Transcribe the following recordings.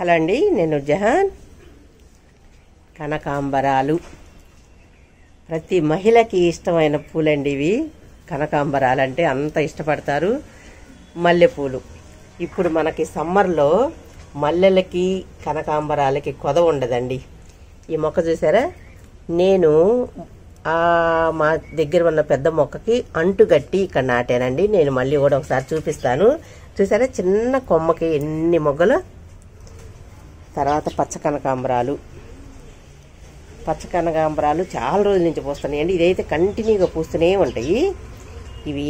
Hello అండి, నేను జహాన్. కనకాంబరాలు ప్రతి మహిళకి ఇష్టమైన పూలండి ఇవి. కనకాంబరాలు అంటే అంత ఇష్టపడతారు. మల్లెపూలు ఇప్పుడు మనకి సమ్మర్లో మల్లెలకి కనకాంబరాలకి కొదవ ఉండదండి. ఈ మొక్క చూసారా, నేను మా దగ్గర ఉన్న పెద్ద మొక్కకి అంటుగట్టి ఇక్కడ నాటానండి. నేను మళ్ళీ కూడా ఒకసారి చూపిస్తాను. చూసారా, చిన్న కొమ్మకి ఎన్ని మొగ్గలు. తర్వాత పచ్చ కనకాంబరాలు చాలా రోజుల నుంచి పూస్తున్నాయండి. ఇదైతే కంటిన్యూగా పూస్తూనే ఉంటాయి. ఇవి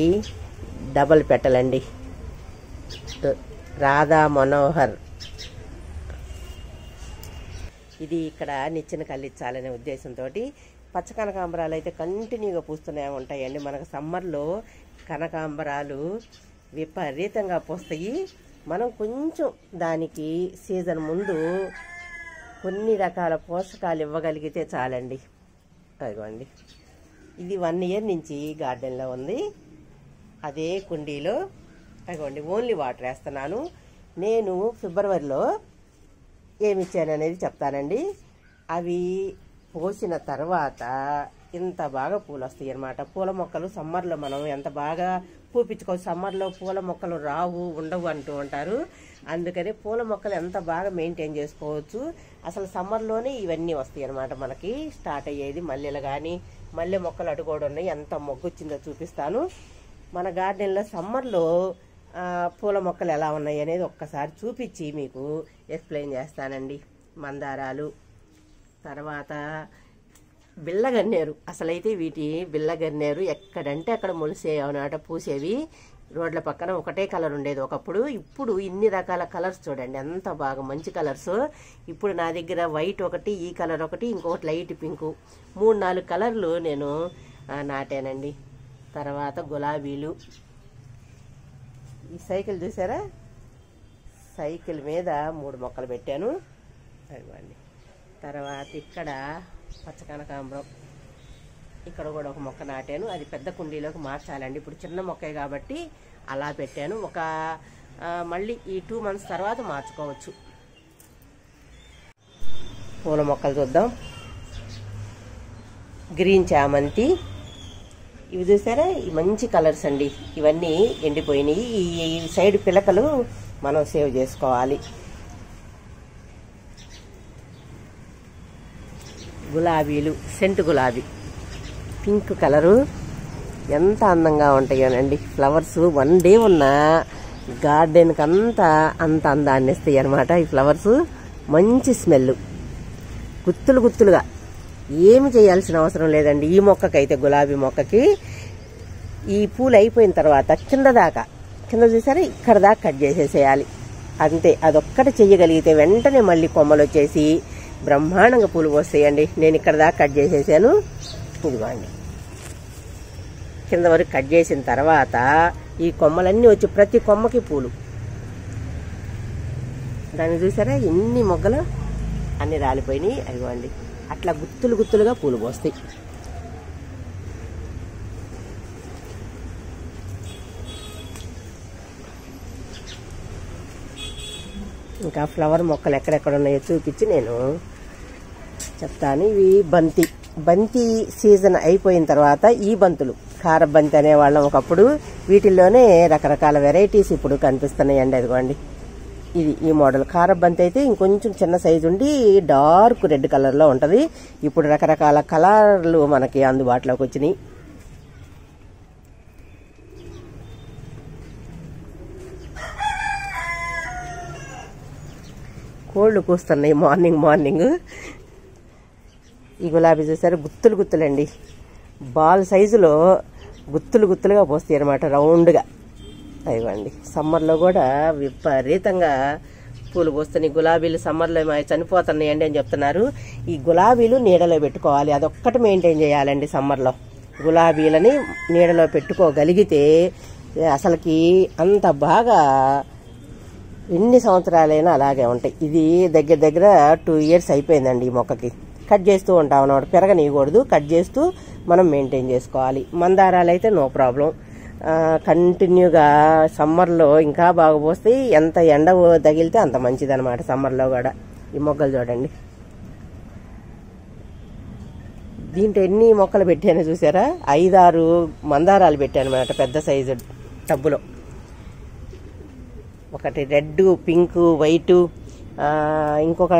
డబల్ పెట్టలండి, రాధా మనోహర్. ఇది ఇక్కడ నిచ్చెన కల్లించాలనే ఉద్దేశంతో పచ్చ కనకాంబరాలు అయితే కంటిన్యూగా పూస్తూనే ఉంటాయండి. మనకు సమ్మర్లో కనకాంబరాలు విపరీతంగా పూస్తాయి. మనం కొంచెం దానికి సీజన్ ముందు కొన్ని రకాల పోషకాలు ఇవ్వగలిగితే చాలండి. అదిగోండి, ఇది 1 ఇయర్ నుంచి గార్డెన్లో ఉంది. అదే కుండీలో అదిగోండి ఓన్లీ వాటర్ వేస్తున్నాను. నేను ఫిబ్రవరిలో ఏమి ఇచ్చాను అనేది చెప్తానండి. అవి పోసిన తర్వాత ఇంత బాగా పూలు వస్తాయి అన్నమాట. పూల మొక్కలు సమ్మర్లో మనం ఎంత బాగా పూపించుకోవచ్చు. సమ్మర్లో పూల మొక్కలు రావు, ఉండవు అంటూ ఉంటారు. అందుకని పూల మొక్కలు ఎంత బాగా మెయింటైన్ చేసుకోవచ్చు. అసలు సమ్మర్లోనే ఇవన్నీ వస్తాయి అన్నమాట. మనకి స్టార్ట్ అయ్యేది మల్లెలు కానీ, మల్లె మొక్కలు అటు కూడా ఉన్నాయి. ఎంత మొగ్గు వచ్చిందో చూపిస్తాను. మన గార్డెన్లో సమ్మర్లో పూల మొక్కలు ఎలా ఉన్నాయి అనేది ఒక్కసారి చూపించి మీకు ఎక్స్ప్లెయిన్ చేస్తానండి. మందారాలు, తర్వాత బిల్లగన్నేరు. అసలైతే వీటి బిల్లగన్నేరు ఎక్కడంటే అక్కడ మొలిసేవి అన్నమాట, పూసేవి. రోడ్ల పక్కన ఒకటే కలర్ ఉండేది ఒకప్పుడు. ఇప్పుడు ఇన్ని రకాల కలర్స్ చూడండి, ఎంత బాగా మంచి కలర్స్. ఇప్పుడు నా దగ్గర వైట్ ఒకటి, ఈ కలర్ ఒకటి, ఇంకొకటి లైట్ పింకు, 3-4 కలర్లు నేను నాటానండి. తర్వాత గులాబీలు. ఈ సైకిల్ చూసారా, సైకిల్ మీద 3 మొక్కలు పెట్టాను. అదిగోండి. తర్వాత ఇక్కడ పచ్చ కనకాంబరం, ఇక్కడ కూడా ఒక మొక్క నాటాను. అది పెద్ద కుండీలోకి మార్చాలండి. ఇప్పుడు చిన్న మొక్కే కాబట్టి అలా పెట్టాను. మళ్ళీ ఈ 2 months తర్వాత మార్చుకోవచ్చు. పూల మొక్కలు చూద్దాం. గ్రీన్ చామంతి. ఇవి చూసారా, ఈ మంచి కలర్స్ అండి. ఇవన్నీ ఎండిపోయినాయి. ఈ సైడ్ పిలకలు మనం సేవ్ చేసుకోవాలి. గులాబీలు, సెంటు గులాబీ, పింక్ కలరు. ఎంత అందంగా ఉంటాయోనండి ఫ్లవర్స్. 1 డే ఉన్న గార్డెన్కి అంత అందాన్ని ఇస్తాయి అనమాట ఈ ఫ్లవర్స్. మంచి స్మెల్, గుత్తులుగా. ఏమి చేయాల్సిన అవసరం లేదండి ఈ మొక్కకైతే. గులాబీ మొక్కకి ఈ పూలు అయిపోయిన తర్వాత కింద చూసారా, ఇక్కడ దాకా కట్ చేసేసేయాలి అంతే. అదొక్కటి చెయ్యగలిగితే వెంటనే మళ్ళీ కొమ్మలు వచ్చేసి బ్రహ్మాండంగా పూలు పోస్తాయండి. నేను ఇక్కడ దాకా కట్ చేసేసాను. ఇదిగోండి, కింద వరకు కట్ చేసిన తర్వాత ఈ కొమ్మలన్నీ వచ్చి ప్రతి కొమ్మకి పూలు. దాన్ని చూసారా, ఎన్ని మొగ్గలు అన్ని రాలిపోయినాయి. అదిగోండి, అట్లా గుత్తులుగా పూలు పోస్తాయి. ఇంకా ఫ్లవర్ మొక్కలు ఎక్కడెక్కడ ఉన్నాయో చూపించి నేను చెప్తాను. ఇవి బంతి సీజన్ అయిపోయిన తర్వాత ఈ బంతులు, కార బంతి అనేవాళ్ళం ఒకప్పుడు. వీటిల్లోనే రకరకాల వెరైటీస్ ఇప్పుడు కనిపిస్తున్నాయండి. అదిగోండి, ఇది ఈ మోడల్ కార బంతి అయితే ఇంకొంచెం చిన్న సైజు ఉండి డార్క్ రెడ్ కలర్లో ఉంటుంది. ఇప్పుడు రకరకాల కలర్లు మనకి అందుబాటులోకి వచ్చినాయి. కోళ్ళు కూస్తున్నాయి మార్నింగ్. ఈ గులాబీ చూసారు, గుత్తులండి. బాల్ సైజులో గుత్తులుగా పోస్తాయి అనమాట, రౌండ్గా. అయ్యండి, సమ్మర్లో కూడా విపరీతంగా పూలు పోస్తున్నాయి. గులాబీలు సమ్మర్లో చనిపోతున్నాయండి అని చెప్తున్నారు. ఈ గులాబీలు నీడలో పెట్టుకోవాలి, అదొక్కటి మెయింటైన్ చేయాలండి సమ్మర్లో. గులాబీలని నీడలో పెట్టుకోగలిగితే అసలుకి అంత బాగా ఎన్ని సంవత్సరాలైనా అలాగే ఉంటాయి. ఇది దగ్గర 2 years అయిపోయిందండి ఈ మొక్కకి. కట్ చేస్తూ ఉంటాం అన్నమాట, పెరగనీయకూడదు. కట్ చేస్తూ మనం మెయింటైన్ చేసుకోవాలి. మందారాలు అయితే నో ప్రాబ్లం. కంటిన్యూగా సమ్మర్లో ఇంకా బాగా పోస్తాయి. ఎంత ఎండ తగిలితే అంత మంచిది అనమాట సమ్మర్లో కూడా. ఈ మొగ్గలు చూడండి. దీంట్లో ఎన్ని మొక్కలు పెట్టానో చూసారా? 5-6 మందారాలు పెట్టాను అనమాట పెద్ద సైజు టబ్బులో. ఒకటి రెడ్, పింక్, వైటు, ఇంకొక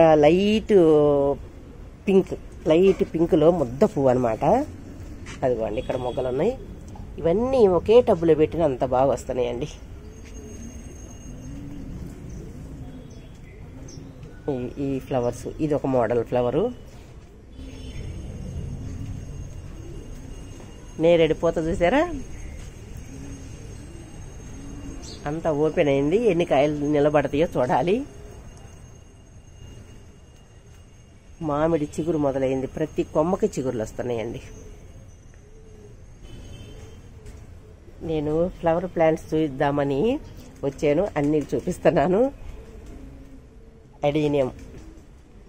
లైట్ పింక్లో ముద్ద పువ్వు అనమాట. అదిగోండి ఇక్కడ మొగ్గలు ఉన్నాయి. ఇవన్నీ ఒకే టబ్బులో పెట్టిన అంత బాగా వస్తున్నాయండి. ఈ ఫ్లవర్స్, ఇది ఒక మోడల్ ఫ్లవరు. నేరేడిపోత చూసారా? అంతా ఓపెన్ అయింది. ఎన్ని కాయలు నిలబడతాయో చూడాలి. మామిడి చిగురు మొదలైంది. ప్రతి కొమ్మకి చిగురులు వస్తున్నాయండి. నేను ఫ్లవర్ ప్లాంట్స్ చూద్దామని వచ్చాను. అన్ని చూపిస్తున్నాను. అడీనియం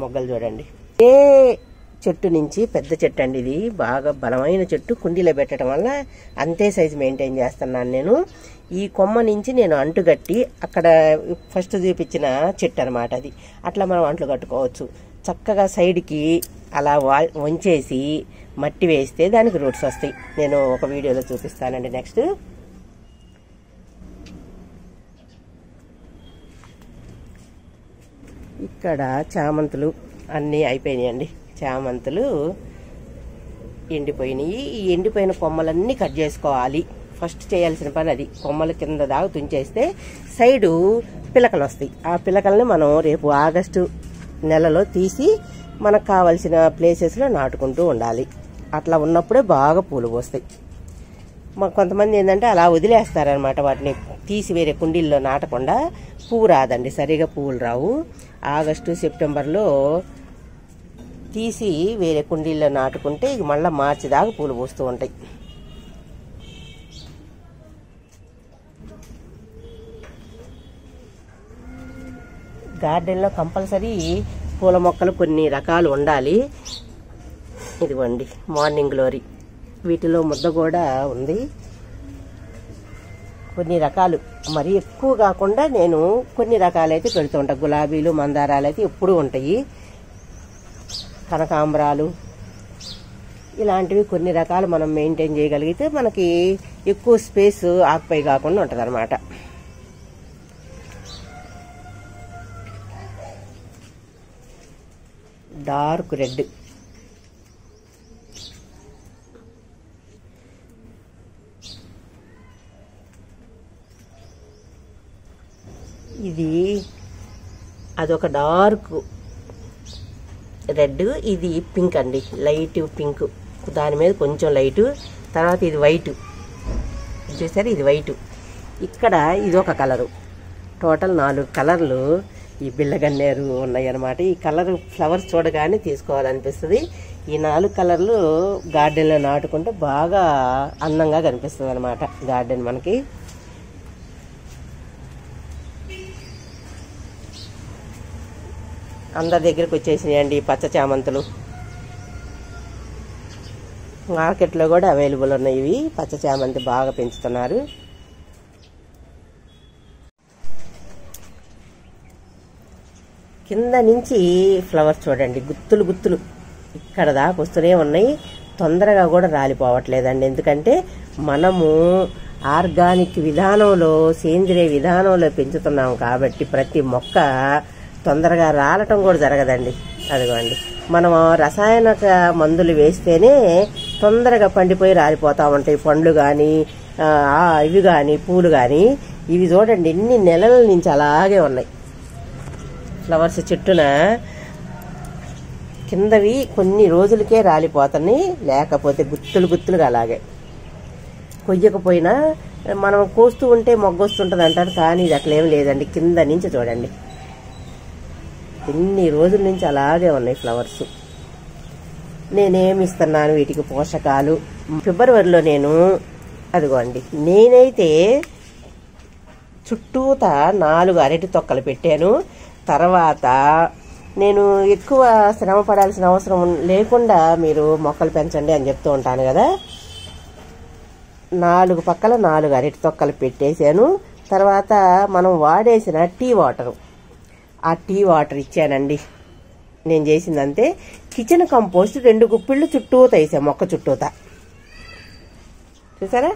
మొగ్గలు చూడండి. ఏ చెట్టు నుంచి పెద్ద చెట్టు అండి. ఇది బాగా బలమైన చెట్టు. కుండీలో పెట్టడం వల్ల అంతే సైజు మెయింటైన్ చేస్తున్నాను నేను. ఈ కొమ్మ నుంచి నేను అంటుగట్టి, అక్కడ ఫస్ట్ చూపించిన చెట్టు అనమాట అది. అట్లా మనం అంట్లు కట్టుకోవచ్చు. చక్కగా సైడ్కి అలా వంచేసి మట్టి వేస్తే దానికి రూట్స్ వస్తాయి. నేను ఒక వీడియోలో చూపిస్తానండి నెక్స్ట్. ఇక్కడ చామంతులు అన్నీ అయిపోయినాయండి. చామంతులు ఎండిపోయినాయి. ఈ ఎండిపోయిన కొమ్మలన్నీ కట్ చేసుకోవాలి. ఫస్ట్ చేయాల్సిన పని అది. కొమ్మల కింద దాకా తుంచేస్తే సైడు పిలకలు వస్తాయి. ఆ పిలకల్ని మనం రేపు ఆగస్టు నెలలో తీసి మనకు కావలసిన ప్లేసెస్లో నాటుకుంటూ ఉండాలి. అట్లా ఉన్నప్పుడే బాగా పూలు పోస్తాయి. మాకు కొంతమంది ఏంటంటే అలా వదిలేస్తారనమాట. వాటిని తీసి వేరే కుండీల్లో నాటకుండా పువ్వు రాదండి. సరిగా పువ్వులు రావు. ఆగస్టు సెప్టెంబర్లో తీసి వేరే కుండీల్లో నాటుకుంటే ఇక మళ్ళీ మార్చి దాకా పూలు పూస్తూ ఉంటాయి. గార్డెన్లో కంపల్సరీ పూల మొక్కలు కొన్ని రకాలు ఉండాలి. ఇదిగోండి మార్నింగ్ గ్లోరీ. వీటిలో ముద్ద కూడా ఉంది. కొన్ని రకాలు మరీ ఎక్కువ కాకుండా నేను కొన్ని రకాలైతే పెడుతూ ఉంటాను. గులాబీలు, మందారాలు అయితే ఎప్పుడూ ఉంటాయి. కనకాంబరాలు ఇలాంటివి కొన్ని రకాలు మనం మెయింటైన్ చేయగలిగితే మనకి ఎక్కువ స్పేస్ ఆక్యుపై కాకుండా ఉంటుంది అనమాట. డార్క్ రెడ్, ఇది అదొక డార్క్ రెడ్. ఇది పింక్ అండి, లైట్ పింక్. దాని మీద కొంచెం లైటు. తర్వాత ఇది వైటు చూసారు, ఇది వైటు. ఇక్కడ ఇది ఒక కలరు. టోటల్ 4 కలర్లు ఈ బిళ్ళగన్నేరు ఉన్నాయి అన్నమాట. ఈ కలర్ ఫ్లవర్స్ చూడగానే తీసుకోవాలనిపిస్తుంది. ఈ 4 కలర్లు గార్డెన్లో నాటుకుంటే బాగా అందంగా కనిపిస్తుంది అనమాట గార్డెన్ మనకి. అందరి దగ్గరికి వచ్చేసినాయండి పచ్చ చామంతులు. మార్కెట్లో కూడా అవైలబుల్ ఉన్నాయి. ఇవి పచ్చ చామంతి బాగా పెంచుతున్నారు. కింద నుంచి ఫ్లవర్స్ చూడండి, గుత్తులు గుత్తులు ఇక్కడ దాకా వస్తూనే ఉన్నాయి. తొందరగా కూడా రాలిపోవట్లేదండి. ఎందుకంటే మనము ఆర్గానిక్ విధానంలో, సేంద్రియ విధానంలో పెంచుతున్నాం కాబట్టి ప్రతి మొక్క తొందరగా రాలటం కూడా జరగదండి. అదిగోండి, మనం రసాయనిక మందులు వేస్తేనే తొందరగా పండిపోయి రాలిపోతూ ఉంటాయి పండ్లు కానీ, ఇవి కానీ, పూలు కానీ. ఇవి చూడండి ఎన్ని నెలల నుంచి అలాగే ఉన్నాయి ఫ్లవర్స్. చెట్టున కిందవి కొన్ని రోజులకే రాలిపోతున్నాయి, లేకపోతే గుత్తులు గుత్తులుగా అలాగే. కొయ్యకపోయినా మనం కోస్తూ ఉంటే మొగ్గొస్తుంటుంది అంటారు, కానీ ఇది అట్లేం లేదండి. కింద నుంచి చూడండి ఎన్ని రోజుల నుంచి అలాగే ఉన్నాయి ఫ్లవర్స్. నేనేమి ఇస్తున్నాను వీటికి పోషకాలు? ఫిబ్రవరిలో నేను అదిగోండి, నేనైతే చుట్టూత 4 అరటి తొక్కలు పెట్టాను. తర్వాత నేను ఎక్కువ శ్రమ పడాల్సిన అవసరం లేకుండా మీరు మొక్కలు పెంచండి అని చెప్తూ ఉంటాను కదా. 4 పక్కల 4 అరటి తొక్కలు పెట్టేశాను. తర్వాత మనం వాడేసిన టీ వాటరు, ఆ టీ వాటర్ ఇచ్చానండి. నేను చేసిందంతే. కిచెన్ కంపోస్ట్ 2 గుప్పిళ్ళు చుట్టూత వేసాను, మొక్క చుట్టూత. చూసారా,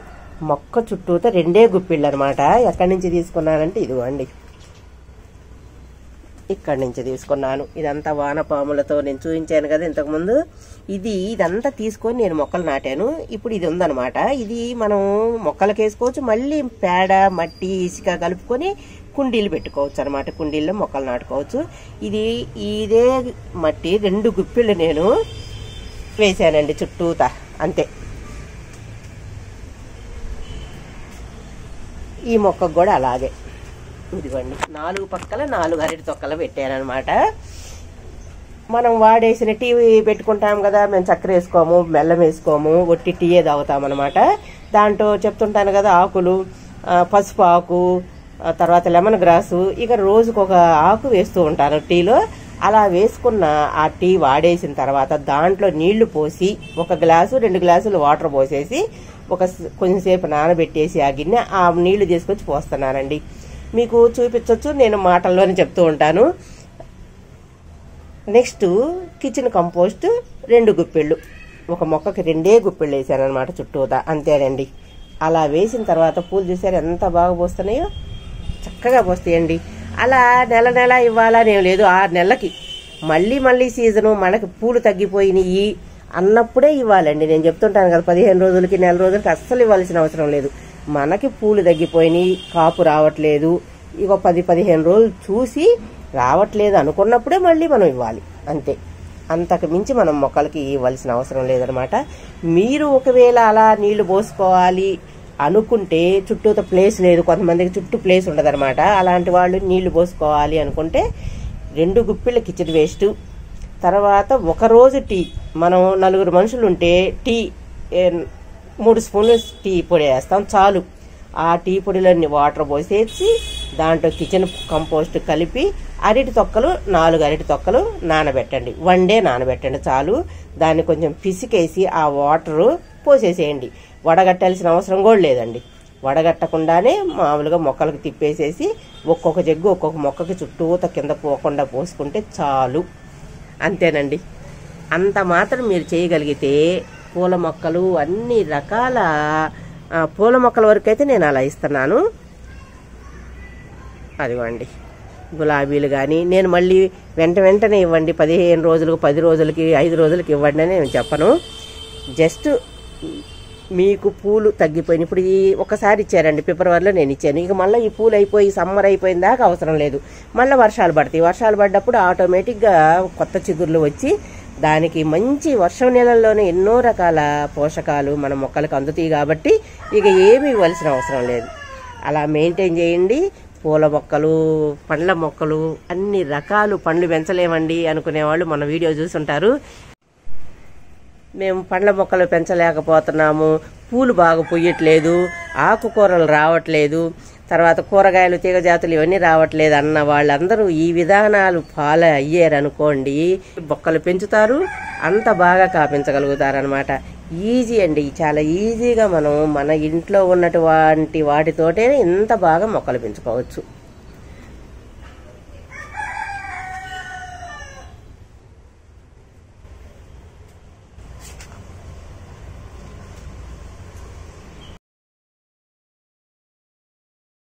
మొక్క చుట్టూత 2 గుప్పిళ్ళు అనమాట. ఎక్కడి నుంచి తీసుకున్నానంటే ఇదిగోండి, ఇక్కడి నుంచి తీసుకున్నాను. ఇదంతా వానపాములతో నేను చూపించాను కదా ఇంతకుముందు. ఇదంతా తీసుకొని నేను మొక్కలు నాటాను. ఇప్పుడు ఇది ఉందనమాట. ఇది మనం మొక్కలకు వేసుకోవచ్చు, మళ్ళీ పేడ, మట్టి, ఇసుక కలుపుకొని కుండీలు పెట్టుకోవచ్చు అనమాట. కుండీల్లో మొక్కలు నాటుకోవచ్చు. ఇదే మట్టి 2 గుప్పిళ్ళు నేను వేసానండి చుట్టూతా, అంతే. ఈ మొక్కకు కూడా అలాగే ఇదిగోండి 4 పక్కల 4 అరటి తొక్కలు పెట్టానమాట. మనం వాడేసిన టీ పెట్టుకుంటాం కదా, మేము చక్కెర వేసుకోము, బెల్లం వేసుకోము, ఒట్టి టీయే తాగుతామన్నమాట. దాంట్లో చెప్తుంటాను కదా, ఆకులు, పసుపు ఆకు, తర్వాత లెమన్ గ్రాసు, ఇక రోజుకొక ఆకు వేస్తూ ఉంటాను టీలో. అలా వేసుకున్న ఆ టీ వాడేసిన తర్వాత దాంట్లో నీళ్లు పోసి 1 గ్లాసు 2 గ్లాసులు వాటర్ పోసేసి కొంచెంసేపు నానబెట్టేసి ఆ గిన్నె ఆ నీళ్లు తీసుకొచ్చి పోస్తున్నానండి. మీకు చూపించవచ్చు, నేను మాటల్లోనే చెప్తూ ఉంటాను. నెక్స్ట్ కిచెన్ కంపోస్ట్ 2 గుప్పిళ్ళు, ఒక మొక్కకి 2 గుప్పిళ్ళు వేసాను అనమాట చుట్టూతా, అంతేనండి. అలా వేసిన తర్వాత పూలు చూసారు ఎంత బాగా పోస్తున్నాయో, చక్కగా పోస్తాయండి. అలా నెల ఇవ్వాలనేం లేదు. 6 నెలలకి మళ్ళీ సీజను, మనకి పూలు తగ్గిపోయినాయి అన్నప్పుడే ఇవ్వాలండి. నేను చెప్తుంటాను కదా, 15 రోజులకి, నెల రోజులకి అస్సలు ఇవ్వాల్సిన అవసరం లేదు. మనకి పూలు తగ్గిపోయినాయి, కాపు రావట్లేదు, ఇక 10-15 రోజులు చూసి రావట్లేదు అనుకున్నప్పుడే మళ్ళీ మనం ఇవ్వాలి, అంతే. అంతకు మించి మనం మొక్కలకి ఇవ్వాల్సిన అవసరం లేదనమాట. మీరు ఒకవేళ అలా నీళ్లు పోసుకోవాలి అనుకుంటే, చుట్టూత ప్లేస్ లేదు, కొంతమందికి చుట్టూ ప్లేస్ ఉండదనమాట. అలాంటి వాళ్ళు నీళ్లు పోసుకోవాలి అనుకుంటే 2 గుప్పిళ్ళ కిచెన్ వేస్ట్, తర్వాత 1 రోజు టీ, మనం 4 మనుషులు ఉంటే టీ 3 స్పూన్లు టీ పొడి వేస్తాం చాలు. ఆ టీ పొడిలోని వాటర్ పోసేసి దాంట్లో కిచెన్ కంపోస్ట్ కలిపి 4 అరటి తొక్కలు నానబెట్టండి. 1 డే నానబెట్టండి చాలు. దాన్ని కొంచెం పిసికేసి ఆ వాటరు పోసేసేయండి. వడగట్టాల్సిన అవసరం కూడా లేదండి. వడగట్టకుండానే మామూలుగా మొక్కలకు తిప్పేసేసి ఒక్కొక్క జగ్గు ఒక్కొక్క మొక్కకి చుట్టూత కింద పోకుండా పోసుకుంటే చాలు, అంతేనండి. అంత మాత్రం మీరు చేయగలిగితే పూల మొక్కలు, అన్ని రకాల పూల మొక్కల వరకు అయితే నేను అలా ఇస్తున్నాను. అదిగోండి గులాబీలు కానీ నేను మళ్ళీ వెంటనే ఇవ్వండి, 15 రోజులకు, 10 రోజులకి, 5 రోజులకి ఇవ్వండి అని నేను చెప్పను. జస్ట్ మీకు పూలు తగ్గిపోయిన ఇప్పుడు ఒకసారి ఇచ్చారండి, ఫిబ్రవరిలో నేను ఇచ్చాను. ఇక మళ్ళీ ఈ పూలు అయిపోయి సమ్మర్ అయిపోయిన దాకా అవసరం లేదు. మళ్ళీ వర్షాలు పడతాయి. వర్షాలు పడ్డప్పుడు ఆటోమేటిక్గా కొత్త చిగుర్లు వచ్చి దానికి మంచి వర్షం నీళ్ళల్లోనే ఎన్నో రకాల పోషకాలు మన మొక్కలకు అందుతాయి. కాబట్టి ఇక ఏమి ఇవ్వాల్సిన అవసరం లేదు. అలా మెయింటైన్ చేయండి. పూల మొక్కలు, పండ్ల మొక్కలు, అన్ని రకాలు. పండ్లు పెంచలేమండి అనుకునేవాళ్ళు మన వీడియో చూసుంటారు. మేము పండ్ల మొక్కలు పెంచలేకపోతున్నాము, పూలు బాగా పొయ్యట్లేదు, ఆకుకూరలు రావట్లేదు, తర్వాత కూరగాయలు, తీగజాతులు ఇవన్నీ రావట్లేదు అన్న వాళ్ళందరూ ఈ విధానాలు ఫాలో అయ్యారనుకోండి, మొక్కలు పెంచుతారు, అంత బాగా కాపించగలుగుతారనమాట. ఈజీ అండి, చాలా ఈజీగా మనం మన ఇంట్లో ఉన్నటువంటి వాటితోటే ఇంత బాగా మొక్కలు పెంచుకోవచ్చు.